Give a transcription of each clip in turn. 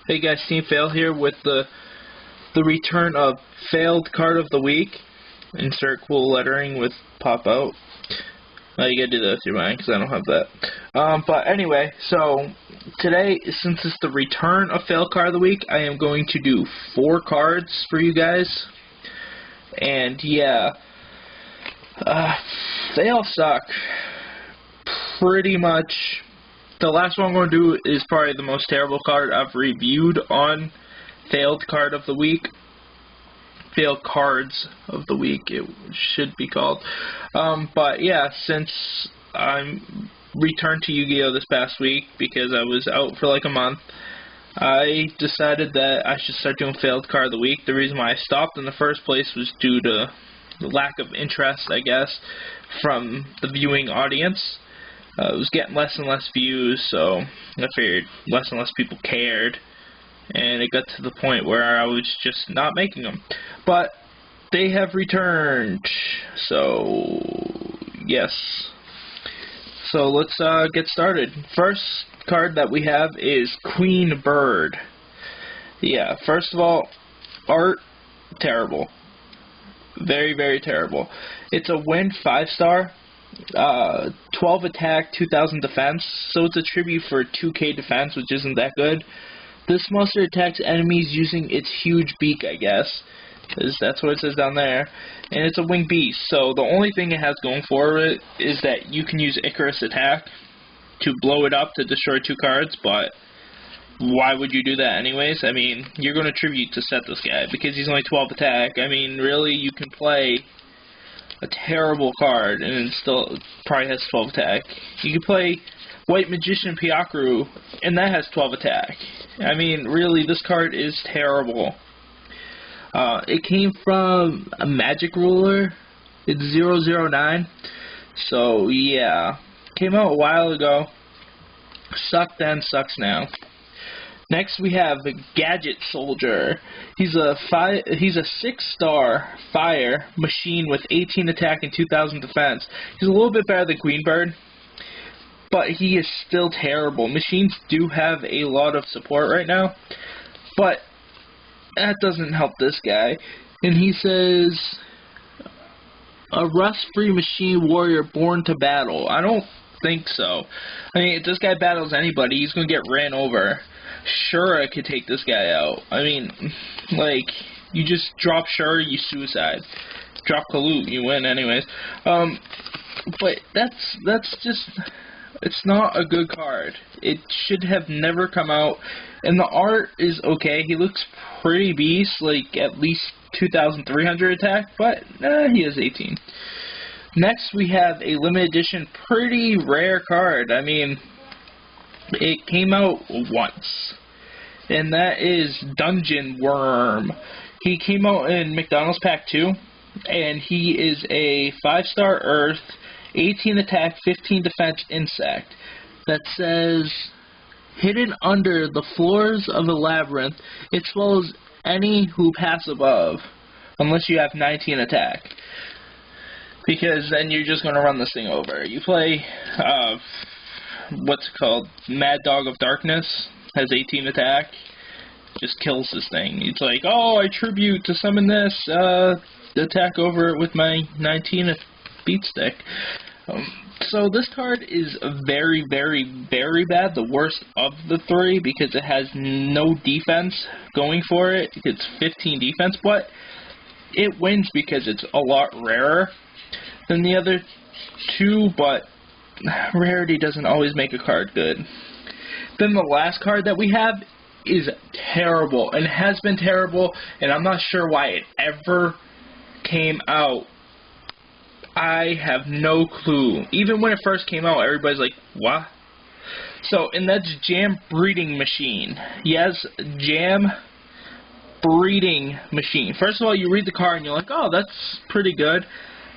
Hey guys, Team Fail here with the return of Failed Card of the Week. Insert cool lettering with pop out. You gotta do that with your mind because I don't have that. But anyway, so today, since it's the return of Failed Card of the Week, I am going to do 4 cards for you guys. And yeah, they all suck. Pretty much. The last one I'm going to do is probably the most terrible card I've reviewed on Failed Card of the Week. Failed Cards of the Week, it should be called. But yeah, since I'm returned to Yu-Gi-Oh! This past week because I was out for like a month, I decided that I should start doing Failed Card of the Week. The reason why I stopped in the first place was due to the lack of interest, I guess, from the viewing audience. It was getting less and less views, so I figured less and less people cared, and it got to the point where I was just not making them. But they have returned, so yes. So let's get started. First card that we have is Queen Bird. Yeah, first of all, art, terrible. Very, very terrible. It's a win 5-star. 12 attack, 2000 defense, so it's a tribute for 2k defense, which isn't that good. This monster attacks enemies using its huge beak, I guess, because that's what it says down there, and it's a winged beast, so the only thing it has going for it is that you can use Icarus attack to blow it up to destroy 2 cards, but why would you do that anyways? I mean, you're going to tribute to set this guy, because he's only 12 attack. I mean, really, you can play a terrible card, and it still probably has 12 attack. You can play White Magician Pyakru, and that has 12 attack. I mean, really, this card is terrible. It came from a Magic Ruler. It's 009. So, yeah. Came out a while ago. Sucked then, sucks now. Next we have Gadget Soldier. He's a 6-star fire machine with 18 attack and 2000 defense. He's a little bit better than Queen Bird, but he is still terrible. Machines do have a lot of support right now, but that doesn't help this guy. And he says, a rust-free machine warrior born to battle. I don't think so. I mean, if this guy battles anybody, he's going to get ran over. Sure, I could take this guy out. I mean, like, you just drop Sure, you suicide. Drop Kalut, you win anyways. But that's just, it's not a good card. It should have never come out. And the art is okay. He looks pretty beast, like at least 2,300 attack, but he has 18. Next, we have a limited edition, pretty rare card. I mean, it came out once, and that is Dungeon Worm. He came out in McDonald's Pack 2, and he is a 5-star Earth, 18 attack, 15 defense insect that says, hidden under the floors of a labyrinth, it swallows any who pass above, unless you have 19 attack. Because then you're just going to run this thing over. You play, what's it called? Mad Dog of Darkness, has 18 attack, just kills this thing. It's like, oh, I tribute to summon this, attack over it with my 19 beat stick. So this card is very, very, very bad, the worst of the 3, because it has no defense going for it. It's 15 defense, but it wins because it's a lot rarer than the other 2, but rarity doesn't always make a card good. Then the last card that we have is terrible, and has been terrible, and I'm not sure why it ever came out. I have no clue. Even when it first came out, everybody's like, what? So, and that's Jam Breeding Machine. Yes, Jam Breeding Machine. First of all, you read the card and you're like, oh, that's pretty good.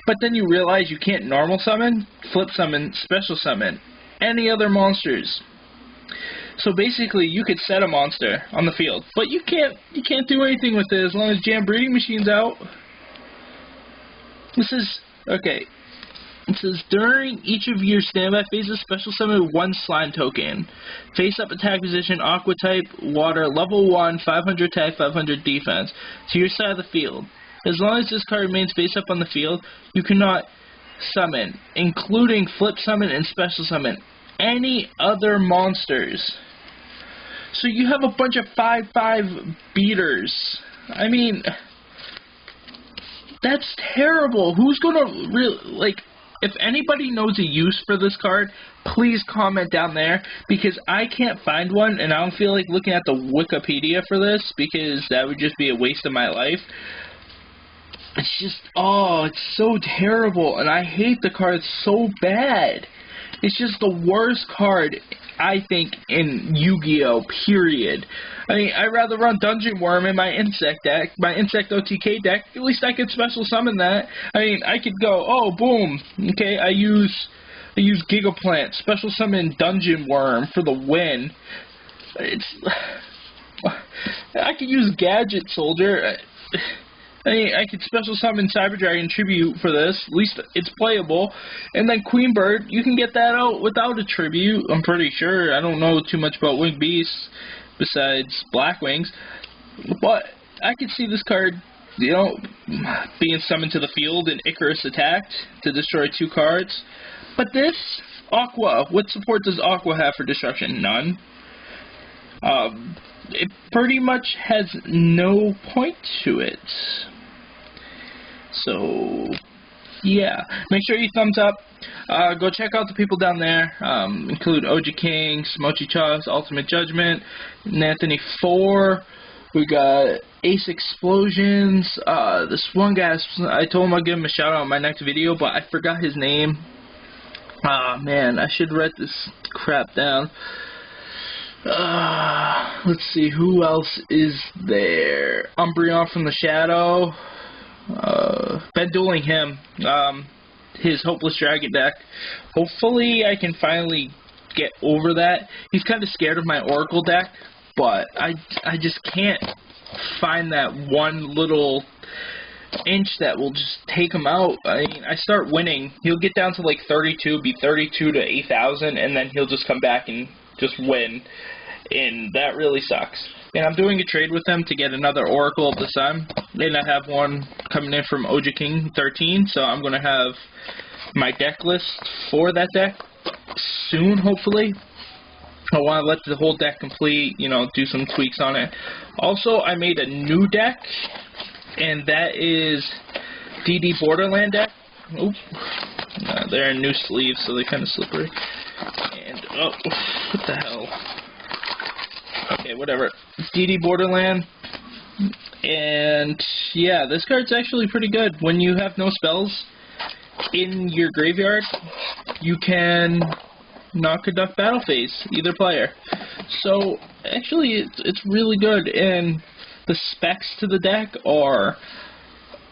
But then you realize you can't normal summon, flip summon, special summon any other monsters. So basically, you could set a monster on the field, but you can't do anything with it as long as Jam Breeding Machine's out. This is okay. It says, during each of your standby phases, special summon one slime token. Face up attack position, aqua type, water, level 1, 500 attack, 500 defense, to your side of the field. As long as this card remains face up on the field, you cannot summon, including flip summon and special summon, any other monsters. So you have a bunch of 5/5 beaters. I mean, that's terrible. Who's gonna if anybody knows a use for this card, please comment down there, because I can't find one, and I don't feel like looking at the Wikipedia for this, because that would just be a waste of my life. It's just, oh, it's so terrible, and I hate the card so bad. It's just the worst card, I think, in Yu-Gi-Oh! Period. I mean, I'd rather run Dungeon Worm in my Insect deck, my Insect OTK deck. At least I could special summon that. I mean, I could go, oh, boom, okay, I use Gigaplant, special summon Dungeon Worm for the win. I could use Gadget Soldier. I mean, I could special summon Cyber Dragon Tribute for this. At least it's playable. And then Queen Bird, you can get that out without a tribute, I'm pretty sure. I don't know too much about Winged Beasts besides Black Wings. But I could see this card, you know, being summoned to the field and Icarus attacked to destroy 2 cards. But this, Aqua, what support does Aqua have for destruction? None. It pretty much has no point to it. So, yeah. Make sure you thumbs up. Go check out the people down there. Include OG King, SIMOCHICHOX, Ultimate Judgment, Anthony 4. We got AceExplosion. This one guy, I told him I'd give him a shout out in my next video, but I forgot his name. Ah, man, I should write this crap down. Let's see, who else is there? Umbreon from the Shadow. Been dueling him. His Hopeless Dragon deck. Hopefully I can finally get over that. He's kind of scared of my Oracle deck, but I just can't find that one little inch that will just take him out. I mean, I start winning. He'll get down to like 32, be 32 to 8,000, and then he'll just come back and just win, and that really sucks. And I'm doing a trade with him to get another Oracle of the Sun, and I have one coming in from OG King 13, so I'm going to have my deck list for that deck soon, hopefully. I want to let the whole deck complete, you know, do some tweaks on it. Also, I made a new deck, and that is DD Borderland deck. Oop. They're in new sleeves, so they're kind of slippery. And, oh, what the hell? Okay, whatever. DD Borderland. And, yeah, this card's actually pretty good. When you have no spells in your graveyard, you can not conduct battle phase, either player. So, actually, it's really good. And the specs to the deck are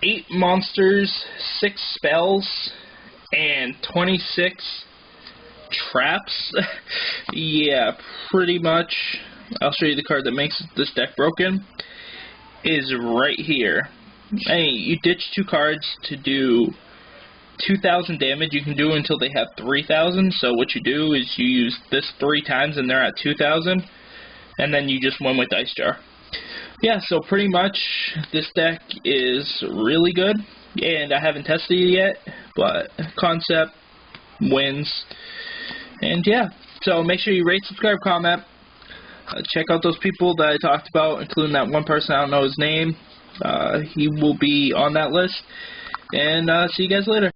8 monsters, 6 spells, and 26 traps. Yeah, pretty much. I'll show you the card that makes this deck broken. Is right here. I mean, you ditch 2 cards to do 2,000 damage. You can do until they have 3,000. So what you do is you use this 3 times and they're at 2,000. And then you just win with Dice Jar. Yeah, so pretty much this deck is really good. And I haven't tested it yet, but concept wins. And yeah, so make sure you rate, subscribe, comment. Check out those people that I talked about, including that one person, I don't know his name. He will be on that list. And see you guys later.